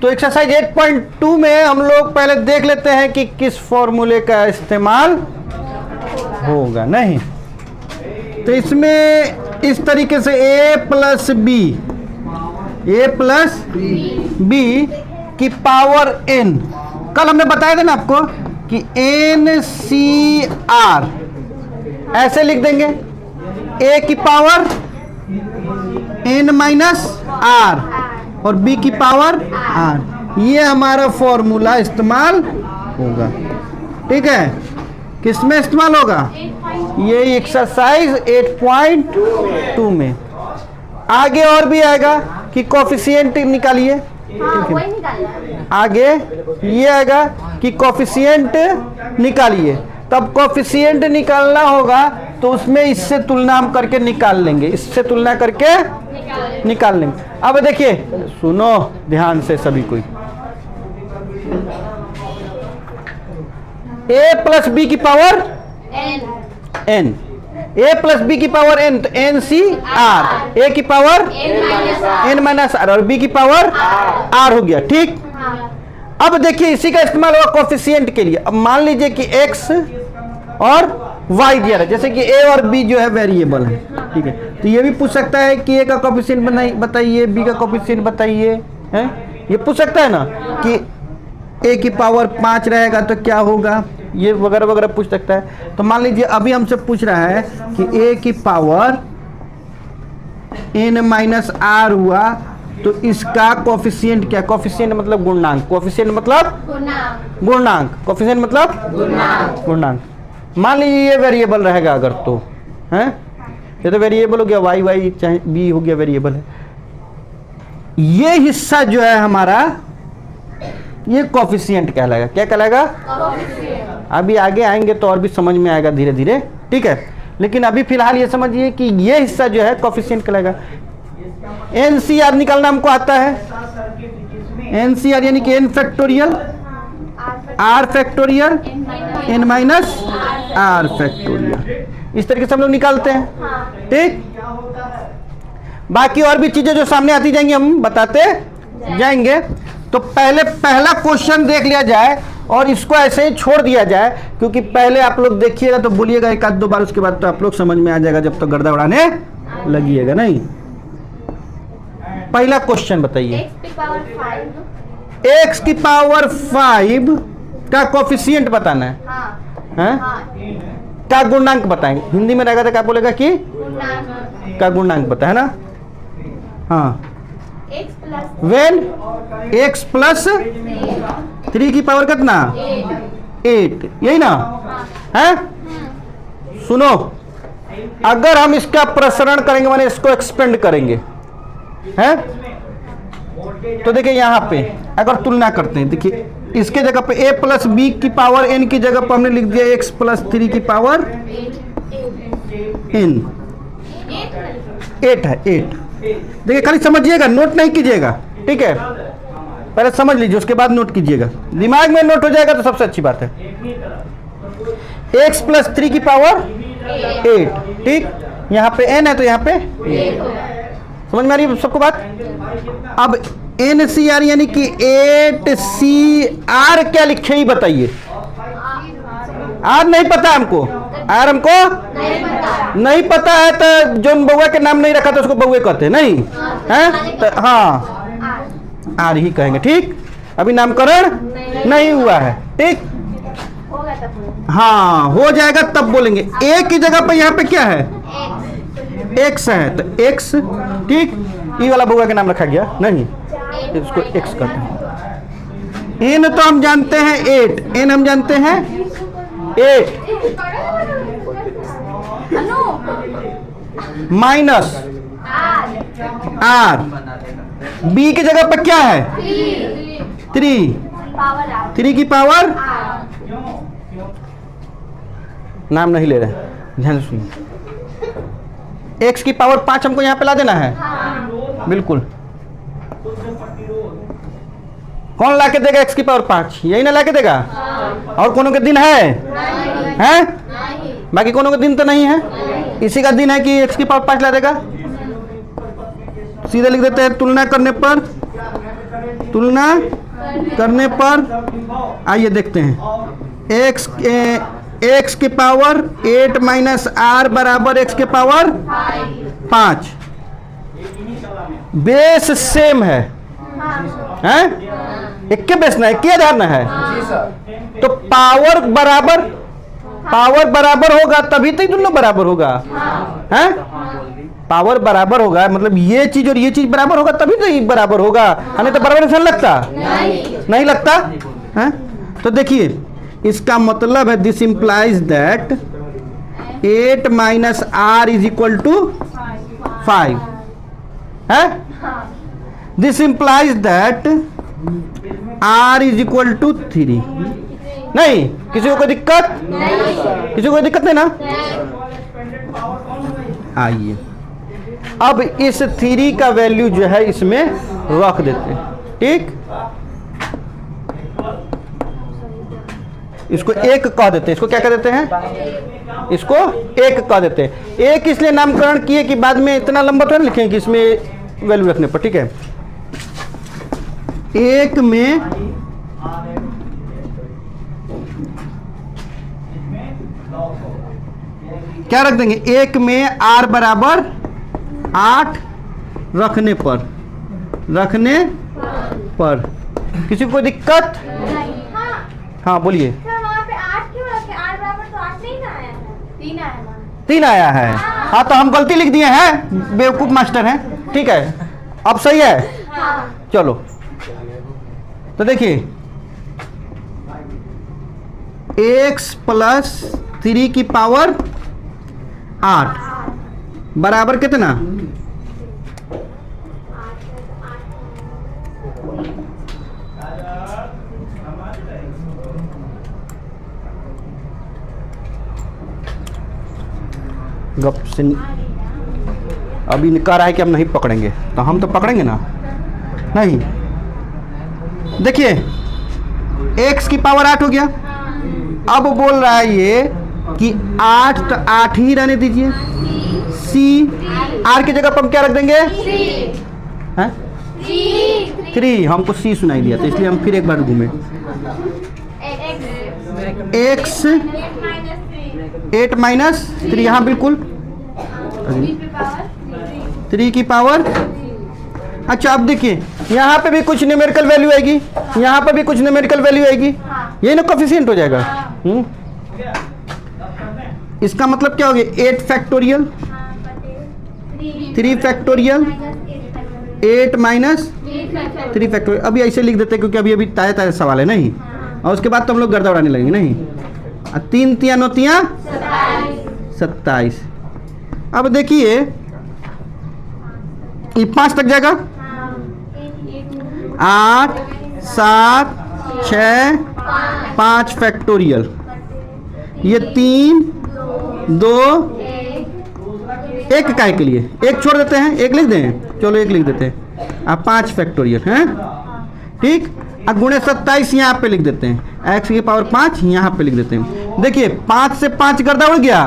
तो एक्सरसाइज 8.2 में हम लोग पहले देख लेते हैं कि किस फॉर्मूले का इस्तेमाल होगा। नहीं तो इसमें इस तरीके से a प्लस बी की पावर n, कल हमने बताया था ना आपको कि NCR ऐसे लिख देंगे, a की पावर n माइनस r और b की पावर r। ये हमारा फॉर्मूला इस्तेमाल होगा। ठीक है, किसमें इस्तेमाल होगा? ये एक्सरसाइज 8.2 में। आगे और भी आएगा कि कोफिशिएंट निकालिए। आगे ये आएगा कि कोफिशिएंट निकालिए, तब कोफिशिएंट निकालना होगा तो उसमें इससे तुलना हम करके निकाल लेंगे, इससे तुलना करके निकाल लेंगे। अब देखिए, सुनो ध्यान से सभी कोई, a प्लस बी की power n, a plus B की पावर n, तो NCR, a की पावर n माइनस r और b की पावर r हो गया। ठीक, अब देखिए इसी का इस्तेमाल होगा कोफिशिएंट के लिए। अब मान लीजिए कि x और y दिया है, जैसे कि a और b जो है वेरिएबल है। ठीक है, तो ये भी पूछ सकता है कि a का कोफिशिएंट बताइए, b का कोफिशिएंट बताइए, है ये पूछ सकता है ना कि a की पावर 5 रहेगा तो क्या होगा, ये वगैरह वगैरह पूछ सकता है। तो मान लीजिए अभी हमसे पूछ रहा है कि a की पावर n माइनस r हुआ तो इसका कोफिशिएंट क्या? कोफिशिएंट मतलब गुणनांक, कोफिशिएंट मतलब गुणनांक, कोफिशिएंट मतलब गुणनांक। मान लीजिए ये वेरिएबल रहेगा अगर, तो है ये तो वेरिएबल हो गया, y चाहे b हो गया वेरिएबल है। ये हिस्सा जो है हमारा ये कोफिशिएंट कहलाएगा। क्या कहलाएगा? अभी आगे आएंगे तो और भी समझ में आएगा धीरे धीरे। ठीक है, लेकिन अभी फिलहाल ये समझिए कि ये हिस्सा जो है कोफिशिएंट कहलाएगा। NCR निकालना हमको आता है, NCR यानी कि n factorial r factorial n minus r factorial, इस तरीके से हम लोग निकालते हैं। ठीक, बाकी और भी चीजें जो सामने आती जाएंगी हम बताते जाएंगे। तो पहले पहला क्वेश्चन देख लिया जाए और इसको ऐसे ही छोड़ दिया जाए, क्योंकि पहले आप लोग देखिएगा तो बोलिएगा एक आध दो बार, उसके बाद तो आप लोग समझ में आ जाएगा जब तो गर्दा उड़ाने लगिएगा। नहीं, पहला क्वेश्चन बताइए, x की पावर 5 का कोफिशिएंट बताना है, हैं? का गुणनांक बताएंगे। हिंदी में रहेगा तो क्या बोलेगा कि का गुणनांक पता है ना। हाँ, वेन x प्लस 3 की पावर कितना? 8, यही ना है। सुनो, अगर हम इसका प्रसरण करेंगे माने इसको एक्सपेंड करेंगे, हैं, तो देखिए यहाँ पे अगर तुलना करते हैं, देखिए इसके जगह पे a प्लस बी की पावर n की जगह पर हमने लिख दिया x प्लस 3 की पावर n, 8 है, 8। देखिए खाली समझिएगा, नोट नहीं कीजिएगा। ठीक है, पहले समझ लीजिए उसके बाद नोट कीजिएगा, दिमाग में नोट हो जाएगा तो सबसे अच्छी बात है। x प्लस 3 की पावर 8, ठीक, यहाँ पे n है तो यहाँ पे 8। समझ में आ रही है सबको बात? अब NCR यानी कि 8CR क्या लिखे ही बताइए। R नहीं पता हमको, R हमको नहीं पता है, तो जो बउआ के नाम नहीं रखा तो उसको बउए कहते नहीं है, तो हाँ R ही कहेंगे। ठीक, अभी नामकरण नहीं हुआ है। ठीक, हाँ हो जाएगा तब बोलेंगे। A की जगह पे यहाँ पे क्या है? X है, तो X। ठीक, ये वाला बउआ का नाम रखा गया नहीं, इसको X कहते हैं। N तो हम जानते हैं 8, N हम जानते हैं 8 माइनस R। B की जगह पर क्या है? 3 की पावर, नाम नहीं ले रहे, ध्यान से सुनिए। x की पावर 5 हमको यहाँ पे ला देना है। बिल्कुल, कौन ला के देगा x की पावर 5? यही ना ला के देगा। और कोनो के दिन है? हैं? बाकी कोनो के दिन तो नहीं है, इसी का दिन है कि x की पावर 5 ला देगा। सीधे लिख देते हैं, तुलना करने पर तुलना करने पर आइए देखते हैं एक्स के पावर 8 माइनस आर बराबर एक्स के पावर 5। बेस सेम है, हैं? एक के बेस ना, एक के आधार ना है, तो पावर बराबर होगा तभी तो दोनों बराबर होगा, हैं? पावर बराबर होगा मतलब ये चीज और ये चीज बराबर होगा तभी तो ये बराबर होगा, नहीं तो बराबर नहीं लगता, नहीं लगता है। तो देखिए इसका मतलब है दिस इंप्लाइज दैट 8 माइनस आर इज इक्वल टू 5 है। This implies that R is equal to 3। नहीं, किसी को कोई दिक्कत? किसी को कोई दिक्कत नहीं ना? आइए अब इस 3 का वैल्यू जो है इसमें रख देते हैं, ठीक। इसको 1 कह देते हैं, इसको क्या कह देते हैं? इसको 1 कह देते हैं। 1 इसलिए नामकरण किए कि बाद में इतना लंबा तो नहीं लिखेंगे कि इसमें वैल्यू रखने पर, ठीक है। 1 में क्या रख देंगे? 1 में r बराबर 8 रखने पर किसी को कोई दिक्कत? हाँ बोलिए। वहाँ पे 8 क्यों रखे? r बराबर तो 8 नहीं ना आया है, 3 आया ना। 3 आया है, हाँ तो हम गलती लिख दिए हैं, बेवकूफ मास्टर हैं, ठीक है। अब सही है, चलो तो देखिए x प्लस 3 की पावर 8 बराबर कितना? गप से अभी कह रहा है कि हम नहीं पकड़ेंगे, तो हम तो पकड़ेंगे ना, नहीं। देखिए x की पावर 8 हो गया। अब बोल रहा है ये कि 8 तो 8 ही रहने दीजिए, c r की जगह पर हम क्या रख देंगे? हैं? 3। हमको c सुनाई दिया तो इसलिए हम फिर एक बार घूमे। x 8 माइनस 3, यहाँ बिल्कुल 3 की पावर। अच्छा अब देखिए यहाँ पे भी कुछ न्यूमेरिकल वैल्यू आएगी, यहाँ पे भी कुछ न्यूमेरिकल वैल्यू आएगी, यही ना कोफिशिएंट हो जाएगा। इसका मतलब क्या हो गया? 8 फैक्टोरियल 3 फैक्टोरियल 8 माइनस 3 फैक्टोरियल। अभी ऐसे लिख देते हैं क्योंकि अभी अभी ताज़ा ताज़ा सवाल है, नहीं। और उसके बाद तो हम लोग गर्दा उड़ाने लगेंगे, नहीं। 3 तिया 9 तिया 27। अब देखिए ये 5 तक जाएगा, 8 7 6 5 फैक्टोरियल, ये 3 2 1 काय के लिए 1 छोड़ देते हैं, 1 लिख दें, चलो 1 लिख देते हैं। अब 5 फैक्टोरियल हैं, ठीक। अब गुणे 27 यहाँ पे लिख देते हैं, x की पावर 5 यहाँ पे लिख देते हैं। देखिए 5 से 5 गर्दा उड़ गया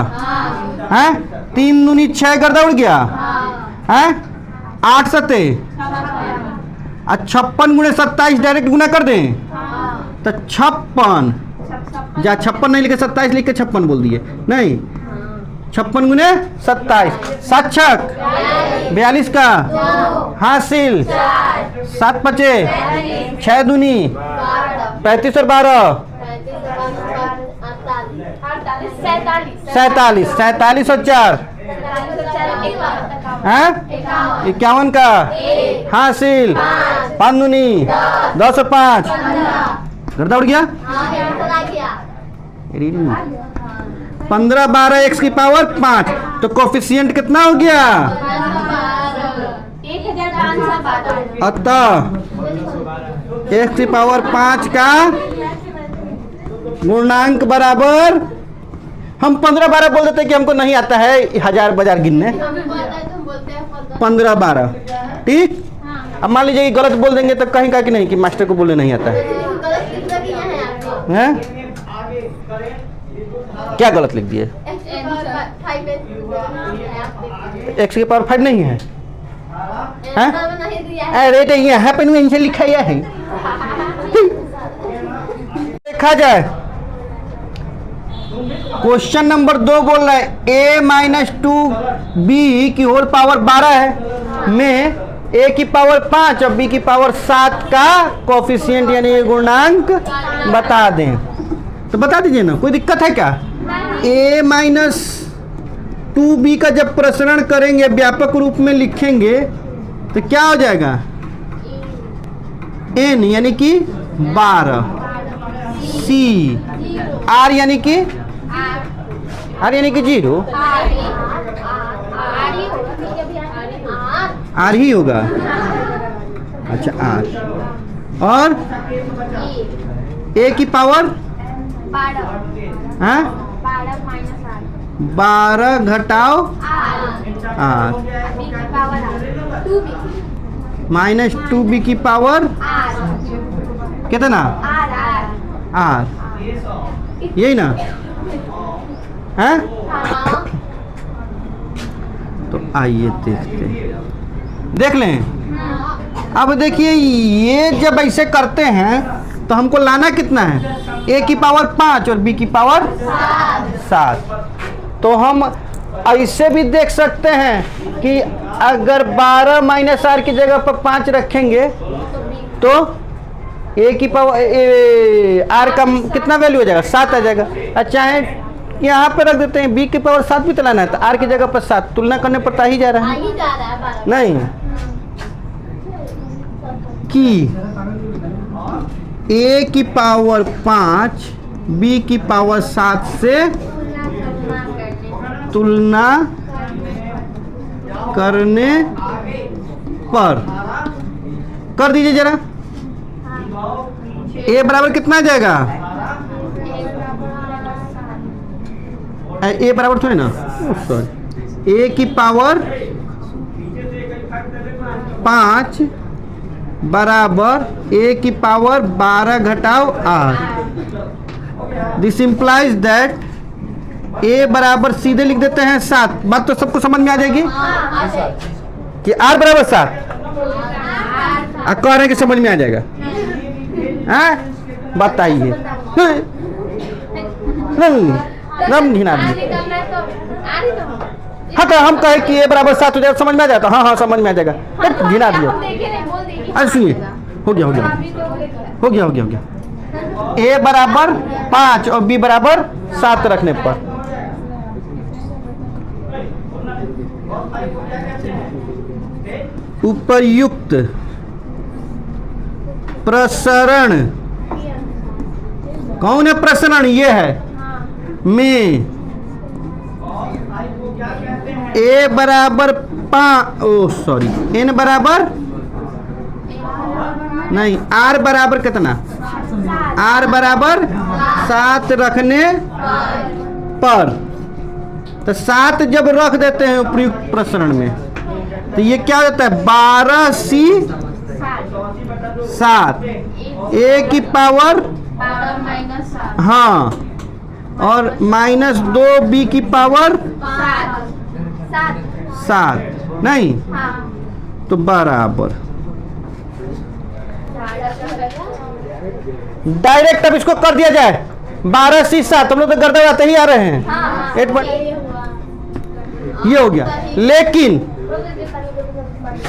है, 3 दूनी 6 गर्दा उड़ गया है, 8 सते 56 गुणे 27 डायरेक्ट गुना कर दें तो 56, या 56 नहीं लिखे 27 लिख के 56 बोल दिए, नहीं। 56 गुणे 27 7 छक 42 का हासिल, 7 पचे 6 दूनी 35 और 12 47 और 4 51 का हासिल, 5 दूनी 10 और 5 गर्दा उड़ गया। 15 12 x की पावर 5, तो कोफिशिएंट कितना हो गया? 1512। अतः x की पावर 5 का पूर्णांक बराबर, हम 15 12 बोल देते कि हमको नहीं आता है 1000 बाजार गिनने, 15 12, ठीक। अब मान लीजिए गलत बोल देंगे तो कहीं का कि नहीं कि मास्टर को बोलने नहीं आता है, हैं? क्या गलत लिख दिए? x की पावर 5 नहीं है, हैं? नहीं दिया है। अरे तो यहाँ पे नहीं इनसे लिखा है। देखा जाए क्वेश्चन नंबर 2 बोल रहा है a माइनस 2b की होल पावर 12 है में a की पावर 5 और b की पावर 7 का कोफिशिएंट यानी गुणांक बता दें। तो बता दीजिए ना, कोई दिक्कत है क्या? a माइनस 2b का जब प्रसरण करेंगे व्यापक रूप में लिखेंगे तो क्या हो जाएगा? n यानी कि 12, c r यानी कि 0, r ही होगा। अच्छा r और a की पावर 12 घटाओ r माइनस 2b की पावर कितना? r यही ना है? तो आइए देखते हैं, देख लें। अब देखिए ये जब ऐसे करते हैं तो हमको लाना कितना है? a की पावर 5 और b की पावर 7। तो हम ऐसे भी देख सकते हैं कि अगर 12 माइनस r की जगह पर 5 रखेंगे तो a की पावर r का कितना वैल्यू हो जाएगा? 7 आ जाएगा। और चाहे यहाँ पे रख देते हैं b की पावर 7 भी तो लाना है तो r की जगह पर 7, तुलना करने पर आ ही जा रहा है नहीं कि a की पावर 5 b की पावर 7 से तुलना करने पर कर दीजिए जरा। a बराबर कितना आ जाएगा? a बराबर थोड़ी ना, सॉरी, a की पावर 5 बराबर a की पावर 12 घटाओ r। This implies that a बराबर सीधे लिख देते हैं 7। बात तो सबको समझ में आ जाएगी कि r बराबर 7। कह रहे हैं कि समझ में आ जाएगा? बताइए। हाँ तो हम कहे कि a बराबर 7 हो जाए समझ में आ जाता? हाँ समझ में आ जाएगा। घिना दिया। अरे सुनिए, हो गया a बराबर 5 और b बराबर 7 रखने पर उपर्युक्त प्रसरण, कौन है प्रसरण? ये है में a बराबर 5 n बराबर नहीं, r बराबर कितना? r बराबर 7 रखने पर, तो 7 जब रख देते हैं उपयुक्त प्रसरण में तो ये क्या हो जाता है? 12c 7 a की पावर हाँ और माइनस 2b की पावर 7 नहीं तो बराबर डायरेक्ट अब इसको कर दिया जाए 12c 7। हम लोग तो गर्दन आते ही आ रहे हैं। 8 ये हो गया, लेकिन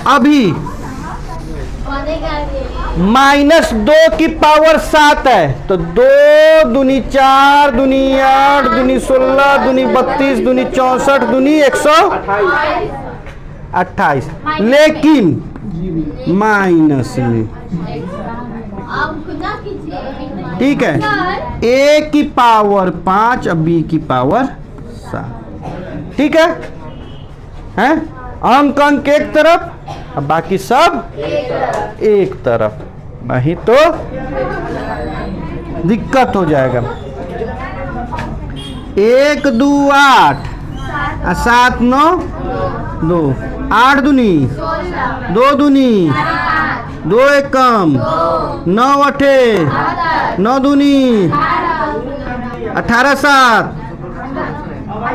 अभी माइनस 2 की पावर 7 है तो 2 दूनी 4 दूनी 8 दूनी 16 दूनी 32 दूनी 64 दूनी 128, लेकिन माइनस में, ठीक है, a की पावर 5 और b की पावर 7, ठीक है? अंक एक तरफ अब बाकी सब एक तरफ, नहीं तो दिक्कत हो जाएगा। 1 2 8 7 9 2 8 दूनी 2 दूनी 2 एक कम 9 8 9 दूनी 18 7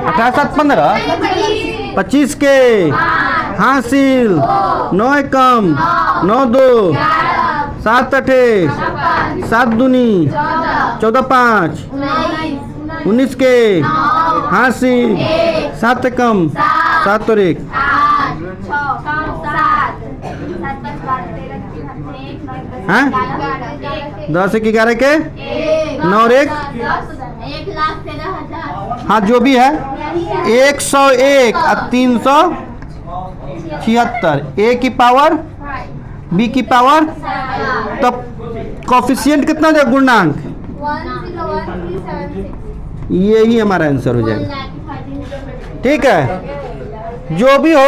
18 7 15 25 के हासिल 9 एकम 9 दो 7 अठे 7 दूनी 14 5 19 के हासिल 7 एकम 7 और 1 हाँ 10 1 11 के 9 और 1 हाँ जो भी है 101 और 376 ए की पावर बी की पावर तब कोफिशिएंट कितना हो जाएगा गुणांक 101,376 यही हमारा आंसर हो जाएगा ठीक है जो भी हो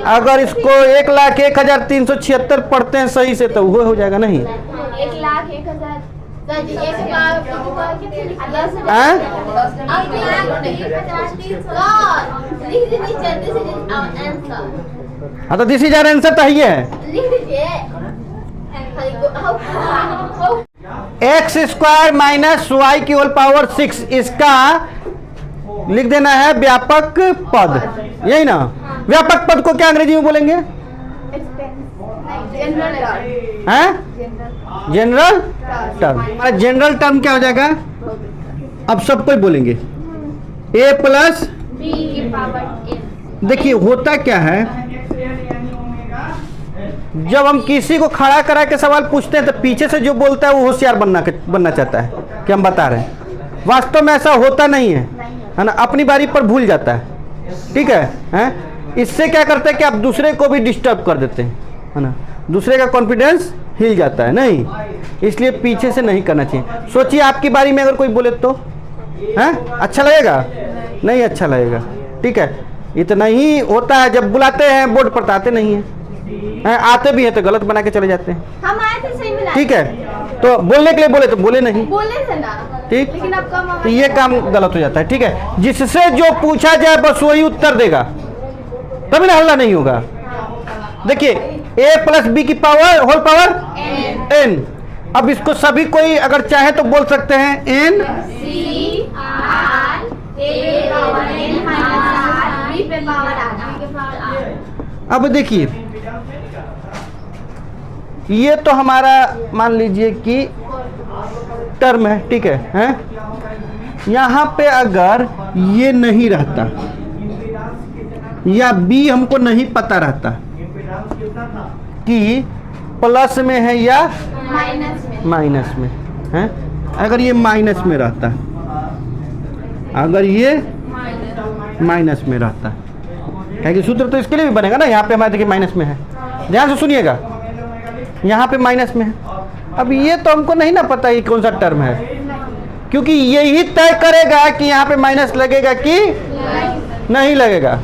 अगर इसको 1,01,376 पढ़ते हैं सही से तो वो हो जाएगा नहीं 1,01,000 हैं? हाँ तो दिस इज आवर आंसर तो ये है एक्स स्क्वायर माइनस वाई की होल पावर 6 इसका लिख देना है व्यापक पद यही ना व्यापक पद को क्या अंग्रेजी में बोलेंगे हैं जनरल टर्म हमारा जनरल टर्म क्या हो जाएगा अब सब कोई बोलेंगे ए प्लस देखिए होता क्या है जब हम किसी को खड़ा करा के सवाल पूछते हैं तो पीछे से जो बोलता है वो होशियार बनना चाहता है कि हम बता रहे हैं वास्तव में ऐसा होता नहीं है ना अपनी बारी पर भूल जाता है ठीक है इससे क्या करते हैं कि आप दूसरे को भी डिस्टर्ब कर देते हैं है ना दूसरे का कॉन्फिडेंस हिल जाता है नहीं इसलिए पीछे से नहीं करना चाहिए सोचिए आपकी बारी में अगर कोई बोले तो हैं अच्छा लगेगा नहीं अच्छा लगेगा ठीक है इतना ही होता है जब बुलाते हैं बोर्ड पर आते नहीं हैं आते भी हैं तो गलत बना के चले जाते हैं हम आए थे सही मिला ठीक है तो बोलने के लिए बोले तो बोले नहीं बोले थे ना ठीक लेकिन अब कम तो ये काम गलत हो जाता है ठीक है जिससे जो पूछा जाए बस वही उत्तर देगा तभी ना हल्ला नहीं होगा देखिए a प्लस बी की पावर होल पावर n अब इसको सभी कोई अगर चाहे तो बोल सकते हैं n अब देखिए ये तो हमारा मान लीजिए कि टर्म है ठीक है हैं यहाँ पे अगर ये नहीं रहता या b हमको नहीं पता रहता कि प्लस में है या माइनस में है अगर ये माइनस में रहता अगर ये माइनस में रहता क्योंकि सूत्र तो इसके लिए भी बनेगा ना यहाँ पे हमारे देखिए माइनस में है ध्यान से सुनिएगा यहाँ पे माइनस में है अब ये तो हमको नहीं ना पता ये कौन सा टर्म है क्योंकि यही तय करेगा कि यहाँ पे माइनस लगेगा कि नहीं लगेगा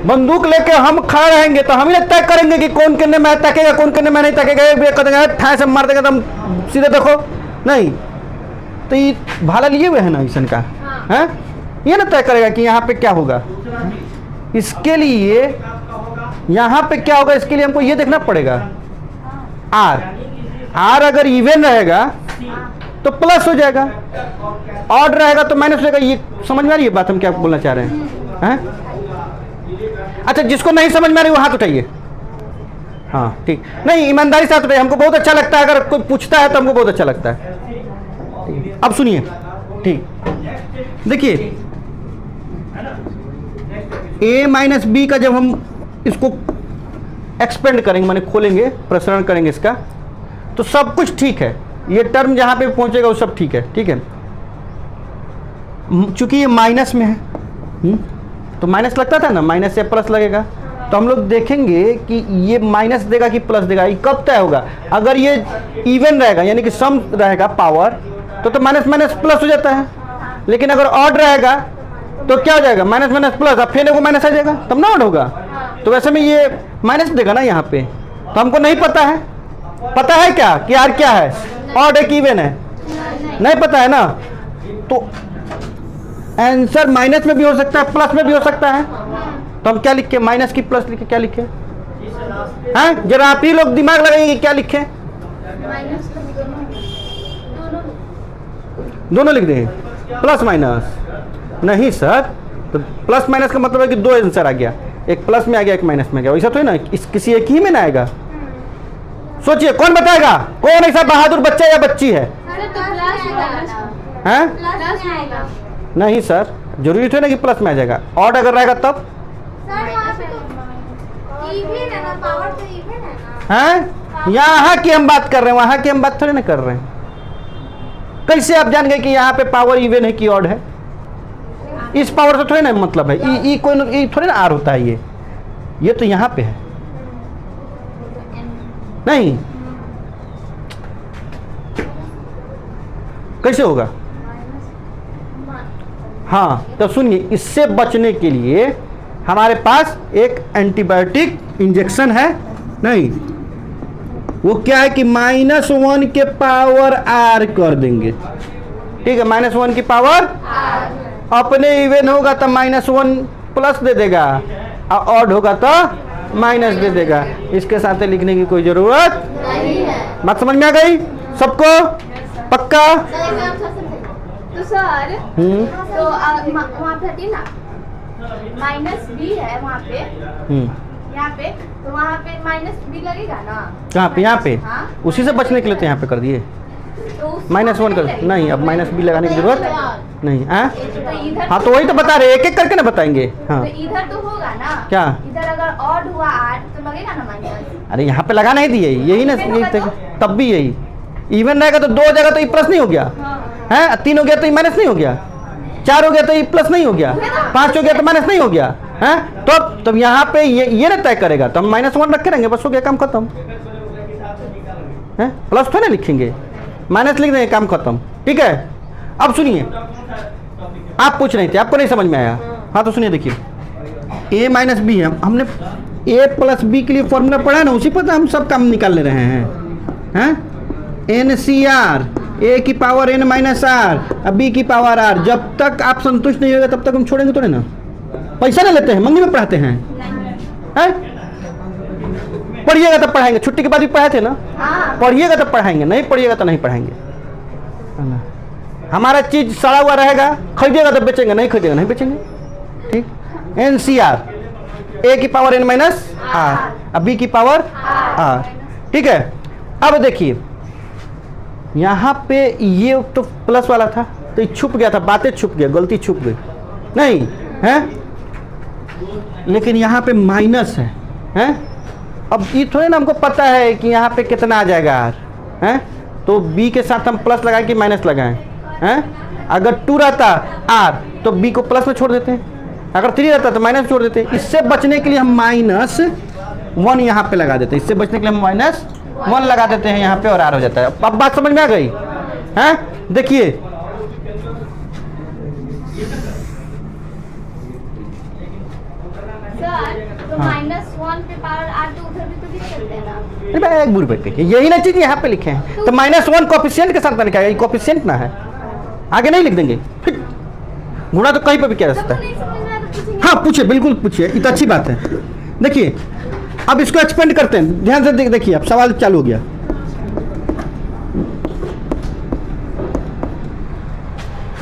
बंदूक लेके हम खड़ा रहेंगे तो हम ही तय करेंगे कि कौन कितने में तकेगा कौन कितने में नहीं तकेगा ठाए से मार देगा तो हम सीधे देखो नहीं तो ये भाला लिए हुए है ना ईसन का है ये ना तय करेगा कि यहाँ पे क्या होगा इसके लिए यहाँ पे क्या होगा इसके लिए हमको ये देखना पड़ेगा आर अगर इवन रहेगा तो प्लस हो जाएगा ऑड रहेगा तो माइनस हो जाएगा ये समझ में आ रही है बात हम क्या बोलना चाह रहे हैं अच्छा जिसको नहीं समझ में आ रही वो हाथ उठाइए हाँ ठीक नहीं ईमानदारी से हाथ उठाइए हमको बहुत अच्छा लगता है अगर कोई पूछता है तो हमको बहुत अच्छा लगता है अब सुनिए ठीक देखिए a माइनस बी का जब हम इसको एक्सपेंड करेंगे माने खोलेंगे प्रसारण करेंगे इसका तो सब कुछ ठीक है ये टर्म जहां पे पहुंचेगा वो सब ठीक है चूंकि ये माइनस में है तो माइनस लगता था ना माइनस से प्लस लगेगा तो हम लोग देखेंगे कि ये माइनस देगा कि प्लस देगा ये कब तय होगा अगर ये इवन रहेगा यानी कि सम रहेगा पावर तो माइनस माइनस प्लस हो जाता है लेकिन अगर ऑड रहेगा तो क्या हो जाएगा माइनस माइनस प्लस अब फिर माइनस आ जाएगा तब ना ऑड होगा तो वैसे में ये माइनस देगा ना यहाँ पे तो हमको नहीं पता है क्या कि यार क्या है ऑड है कि इवन है नहीं पता है ना तो आंसर माइनस में भी हो सकता है प्लस में भी हो सकता है तो हम क्या लिखे माइनस की प्लस लिखे क्या लिखे हैं जरा आप ही लोग दिमाग लगाइए क्या लिखे दोनों लिख दें प्लस माइनस नहीं सर तो प्लस माइनस का मतलब है कि दो आंसर आ गया एक प्लस में आ गया एक माइनस में आ गया, वैसा तो है ना, इस किसी एक ही में ना आएगा। सोचिए कौन बताएगा, कौन ऐसा बहादुर बच्चा या बच्ची है? सर तो प्लस आएगा। हैं? प्लस आएगा। नहीं सर, जरूरी तो है ना कि प्लस में आ जाएगा, ऑड अगर रहेगा तब सर वहाँ पे तो इवन है ना, पावर तो इवन है ना। हैं? यहाँ की हम बात कर रहे हैं, वहाँ की हम बात थोड़ी ना कर रहे हैं। कैसे आप जान गए कि यहाँ पे पावर इवन है कि ऑड है? इस पावर से थोड़ी ना मतलब है, ई कोई थोड़ी ना आर होता है, ये तो यहाँ पे है नहीं। कैसे होगा? हाँ तो सुनिए, इससे बचने के लिए हमारे पास एक एंटीबायोटिक इंजेक्शन है नहीं, वो क्या है कि -1 के पावर आर कर देंगे, ठीक है। -1 की पावर अपने इवन होगा तो -1 प्लस दे देगा, और ऑड होगा तो माइनस दे देगा। इसके साथ लिखने की कोई जरूरत नहीं है। बात समझ में आ गई सबको? पक्का? तो सर तो वहाँ पे थी ना -b है वहाँ पे, यहाँ पे तो वहाँ पे -b लगेगा ना? कहाँ पे? यहाँ पे? हाँ। उसी से बचने के लिए तो यहाँ पे कर दिए तो -1 कर, नहीं अब -b लगाने की जरूरत नहीं। हाँ तो इधर हाँ तो वही तो बता रहे, एक एक करके ना बताएंगे। हाँ तो इधर तो होगा ना क्या? इधर अगर ऑड हुआ 8 तो लगेगा ना माइनस। अरे यहाँ पे लगा नहीं दिए, यही ना, इवन यही होगा तक तब भी यही इवन रहेगा तो 2 जगह तो ये प्लस नहीं हो गया है, 3 हो गया तो ये माइनस नहीं हो गया, 4 हो गया तो ये प्लस नहीं हो गया, 5 हो गया तो माइनस नहीं हो गया है। तो तब यहाँ पे ये ना तय करेगा, तो हम -1 रखे रहेंगे, बस हो गया काम खत्म है। प्लस तो ना लिखेंगे, माइनस लिख देंगे, काम खत्म, ठीक है। अब सुनिए, आप पूछ रहे थे, आपको नहीं समझ में आया? हाँ तो सुनिए, देखिए a - b है, हमने a + b के लिए फॉर्मूला पढ़ा ना, उसी पर हम सब काम निकाल ले रहे हैं। NCR a की पावर n - r, b की पावर r। जब तक आप संतुष्ट नहीं होगा तब तक हम छोड़ेंगे थोड़े ना, पैसा ना लेते हैं, मंगनी में पढ़ाते हैं। पढ़िएगा तब पढ़ाएंगे, छुट्टी के बाद भी पढ़ाए थे ना, पढ़िएगा तब पढ़ाएंगे, नहीं पढ़िएगा तो नहीं पढ़ाएंगे। हमारा चीज सड़ा हुआ रहेगा, खरीदिएगा तो बेचेंगे, नहीं खरीदिएगा नहीं बेचेंगे, ठीक। NCR a की पावर n - r, b की पावर r, ठीक है। अब देखिए यहाँ पे ये तो प्लस वाला था तो ये छुप गया था, बातें छुप गया, गलती छुप गई नहीं है, लेकिन यहाँ पे माइनस है। अब ये थोड़े ना हमको पता है कि यहाँ पे कितना आ जाएगा आर है, तो b के साथ हम प्लस लगाएं कि माइनस लगाएं हैं। अगर 2 रहता r तो b को प्लस में छोड़ देते हैं, अगर 3 रहता तो माइनस छोड़ देते हैं। इससे बचने के लिए हम -1 यहाँ पे लगा देते हैं, इससे बचने के लिए हम -1 लगा देते हैं यहाँ पे और आर हो जाता है। अब बात समझ में आ गई हैं? देखिए सर तो -1 पे पावर 8 तो उधर भी तो लिख सकते हैं ना? अरे भाई एक बुरी बैठ यही ना चीज यहाँ पे लिखे हैं, तो -1 कोफिशिएंट के साथ लिखा है, कोफिशिएंट ना है, आगे नहीं लिख देंगे, फिर गुणा तो कहीं पर भी किया जा सकता है। नहीं समझ में आया तो पूछेंगे। हाँ पूछिए, बिल्कुल पूछिए, ये तो अच्छी बात है। देखिए अब इसको एक्सपेंड करते हैं, ध्यान से देखिए, अब सवाल चालू हो गया।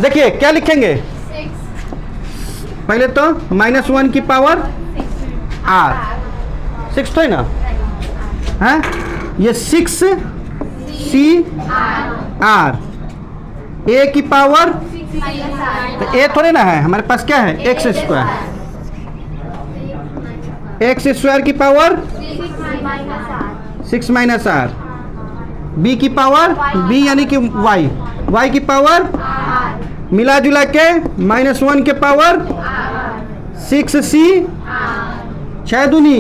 देखिए क्या लिखेंगे, 6 पहले तो -1 की पावर r, 6 तो है ना, है ये 6 c r, a की पावर, तो a थोड़े ना है, हमारे पास क्या है x², x² की पावर 6 - r, b की पावर b यानी कि y, y की पावर मिला जुला के -1 के पावर 6c, 6 दूनी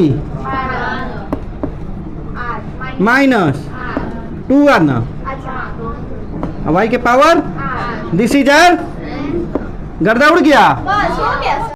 -2 आना, y के पावर, दिस इज आर, गर्दा उड़ गया। बस हो गया।